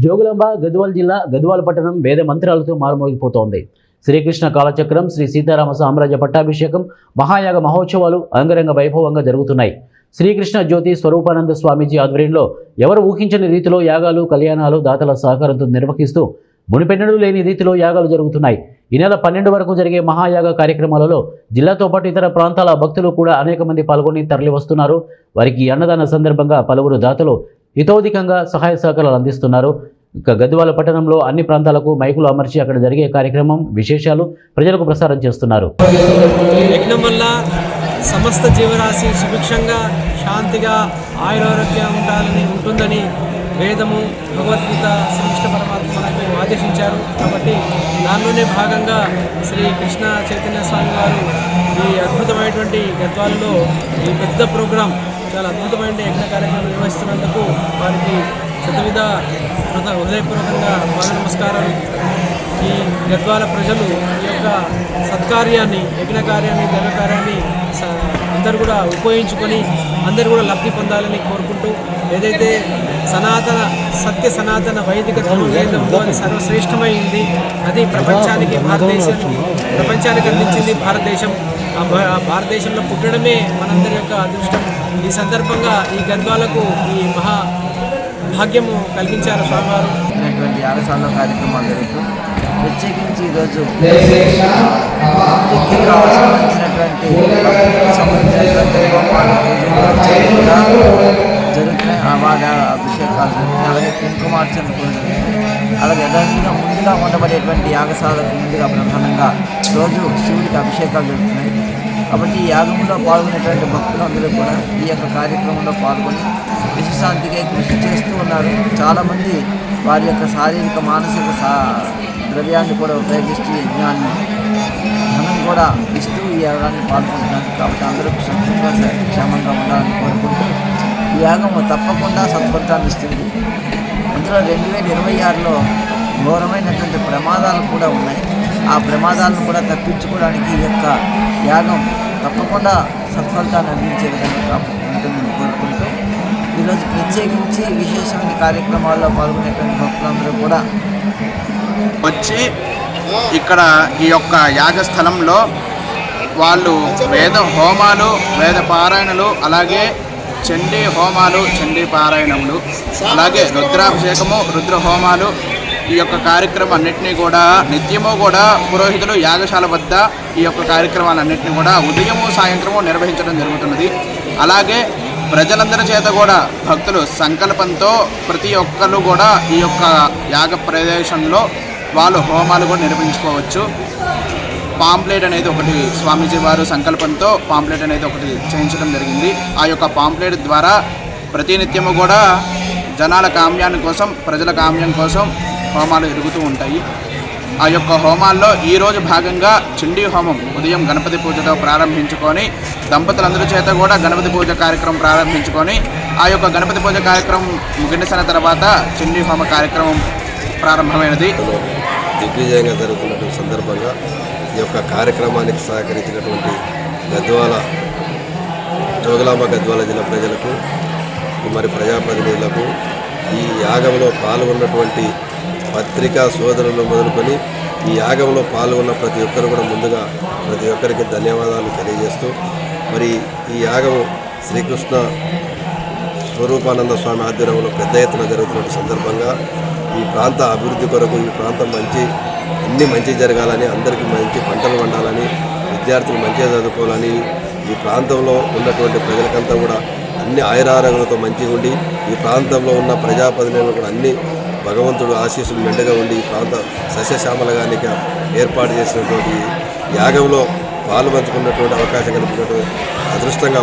జోగులాంబ గద్వాల జిల్లా గద్వాల పట్టణం వేద మంత్రాలతో మారుమోగిపోతోంది. శ్రీకృష్ణ కాలచక్రం, శ్రీ సీతారామ సామ్రాజ్య పట్టాభిషేకం, మహాయాగ మహోత్సవాలు అంగరంగ వైభవంగా జరుగుతున్నాయి. శ్రీకృష్ణ జ్యోతి స్వరూపానంద స్వామీజీ ఆధ్వర్యంలో ఎవరు ఊహించని రీతిలో యాగాలు, కళ్యాణాలు దాతల సహకారంతో నిర్వహిస్తూ మునిపెన్నడూ లేని రీతిలో యాగాలు జరుగుతున్నాయి. ఈ నెల 12 వరకు జరిగే మహాయాగ కార్యక్రమాలలో జిల్లాతో పాటు ఇతర ప్రాంతాల భక్తులు కూడా అనేక మంది పాల్గొని తరలి వస్తున్నారు. వారికి అన్నదాన సందర్భంగా పలువురు దాతలు హితోధికంగా సహాయ సహకారాలు అందిస్తున్నారు. ఇక గద్వాల పట్టణంలో అన్ని ప్రాంతాలకు మైకులు అమర్చి అక్కడ జరిగే కార్యక్రమం విశేషాలు ప్రజలకు ప్రసారం చేస్తున్నారు. యజ్ఞం వల్ల సమస్త జీవరాశి సుభిక్షంగా, శాంతిగా, ఆయురారోగ్యం ఉంటుందని వేదము, భగవద్గీత, శ్రీకృష్ణ పరమాత్మ మనకు ఆదేశించారు. కాబట్టి దానిలోనే భాగంగా శ్రీ కృష్ణ చైతన్య స్వామి వారు ఈ అద్భుతమైనటువంటి గద్వాలలో ఈ పెద్ద ప్రోగ్రాం, చాలా అద్భుతమైన యజ్ఞ కార్యక్రమం నిర్వహిస్తున్నందుకు వారికి శతవిధ హృదయపూర్వకంగా పాద నమస్కారాలు. ఈ గద్వాల ప్రజలు ఈ యొక్క సత్కార్యాన్ని, యజ్ఞ కార్యాన్ని, దైవ కార్యాన్ని అందరూ కూడా ఉపయోగించుకొని అందరూ కూడా లబ్ధి పొందాలని కోరుకుంటూ, ఏదైతే సత్య సనాతన వైదిక ధర్మం ఏదో అది సర్వశ్రేష్టమైంది, అది ప్రపంచానికి అందించింది భారతదేశం. ఆ భారతదేశంలో పుట్టడమే మనందరి యొక్క అదృష్టం. ఈ సందర్భంగా ఈ గద్వాలకు ఈ మహా భాగ్యము కలిగించారు స్వామివారు. యాగశాల కార్యక్రమాలు జరుగుతూ ప్రత్యేకించి ఈరోజు జరుగుతున్నాయి. అవార్డ అభిషేకాలు జరుగుతున్నాయి. అలాగే కుంకుమార్చన కూడా జరుగుతుంది. అలాగే యథావిధిగా ముందుగా ఉండబడేటువంటి యాగశాలకు ముందుగా ప్రధానంగా రోజు శివుడికి అభిషేకాలు జరుగుతున్నాయి. కాబట్టి ఈ యాగంలో పాల్గొనేటువంటి భక్తులందరూ కూడా ఈ యొక్క కార్యక్రమంలో పాల్గొని విశ్వశాంతికి కృషి చేస్తూ ఉన్నారు. చాలామంది వారి యొక్క శారీరక, మానసిక ద్రవ్యాన్ని కూడా ఉపయోగిస్తూ యజ్ఞాన్ని, ధనం కూడా ఇస్తూ ఈ యాగాన్ని పాల్గొంటున్నారు. కాబట్టి అందరూ సుఖంగా క్షేమంగా ఉండాలని కోరుకుంటూ ఈ యాగము తప్పకుండా సత్ఫలితాన్ని ఇస్తుంది. అందులో 2026లో ఘోరమైనటువంటి ప్రమాదాలు కూడా ఉన్నాయి. ఆ ప్రమాదాలను కూడా తప్పించుకోవడానికి ఈ యొక్క యాగం తప్పకుండా సత్ఫలితాన్ని అందించే విధంగా ఉంటుందని కోరుకుంటూ ఈరోజు ప్రత్యేకించి విశేషమైన కార్యక్రమాల్లో పాల్గొనేటువంటి భక్తులందరూ కూడా వచ్చి ఇక్కడ ఈ యొక్క యాగస్థలంలో వాళ్ళు వేద హోమాలు, వేద పారాయణలు, అలాగే చండీ హోమాలు, చండీ పారాయణములు, అలాగే రుద్రాభిషేకము, రుద్ర హోమాలు, ఈ యొక్క కార్యక్రమాలన్నింటినీ కూడా నిత్యము కూడా పురోహితులు యాగశాల వద్ద ఈ యొక్క కార్యక్రమాలన్నింటినీ కూడా ఉదయము, సాయంత్రము నిర్వహించడం జరుగుతున్నది. అలాగే ప్రజలందరి చేత కూడా భక్తులు సంకల్పంతో ప్రతి ఒక్కరు కూడా ఈ యొక్క యాగ ప్రదేశంలో వాళ్ళు హోమాలు కూడా నిర్వహించుకోవచ్చు. పాంప్లెట్ అనేది ఒకటి స్వామీజీ వారు సంకల్పంతో పాంప్లెట్ అనేది ఒకటి చేయించడం జరిగింది. ఆ యొక్క పాంప్లెట్ ద్వారా ప్రతినిత్యము కూడా జనాల కామ్యాన్ని కోసం, ప్రజల కామ్యం కోసం హోమాలు జరుగుతూ ఉంటాయి. ఆ యొక్క హోమాల్లో ఈరోజు భాగంగా చండీ హోమం ఉదయం గణపతి పూజతో ప్రారంభించుకొని దంపతులందరి చేత కూడా గణపతి పూజ కార్యక్రమం ప్రారంభించుకొని ఆ యొక్క గణపతి పూజ కార్యక్రమం ముగిసిన తర్వాత చండీ హోమ కార్యక్రమం ప్రారంభమైనది. దిగ్విజయంగా జరుగుతున్నటువంటి సందర్భంగా ఈ యొక్క కార్యక్రమానికి సహకరించినటువంటి జోగులాంబ గద్వాల జిల్లా ప్రజలకు, మరి ప్రజాప్రతినిధులకు, ఈ యాగంలో పాల్గొన్నటువంటి పత్రికా సోదరులు మొదలుకొని ఈ యాగంలో పాల్గొన్న ప్రతి ఒక్కరు కూడా ముందుగా ప్రతి ఒక్కరికి ధన్యవాదాలు తెలియజేస్తూ, మరి ఈ యాగము శ్రీకృష్ణ స్వరూపానంద స్వామి ఆధ్వర్యంలో పెద్ద ఎత్తున జరుగుతున్న సందర్భంగా ఈ ప్రాంత అభివృద్ధి కొరకు, ఈ ప్రాంతం అన్ని మంచి జరగాలని, అందరికీ మంచి పంటలు పండాలని, విద్యార్థులు మంచిగా చదువుకోవాలని, ఈ ప్రాంతంలో ఉన్నటువంటి ప్రజలకంతా కూడా అన్ని ఆయురారోగ్యాలతో మంచిగా ఉండి, ఈ ప్రాంతంలో ఉన్న ప్రజాప్రతినిధులు కూడా అన్ని భగవంతుడు ఆశీస్సులు మెండుగా ఉండి ఈ ప్రాంత సస్యశ్యామలగానికి ఏర్పాటు చేసినటువంటి యాగంలో పాల్పంచుకున్నటువంటి అవకాశం కల్పించినటువంటి అదృష్టంగా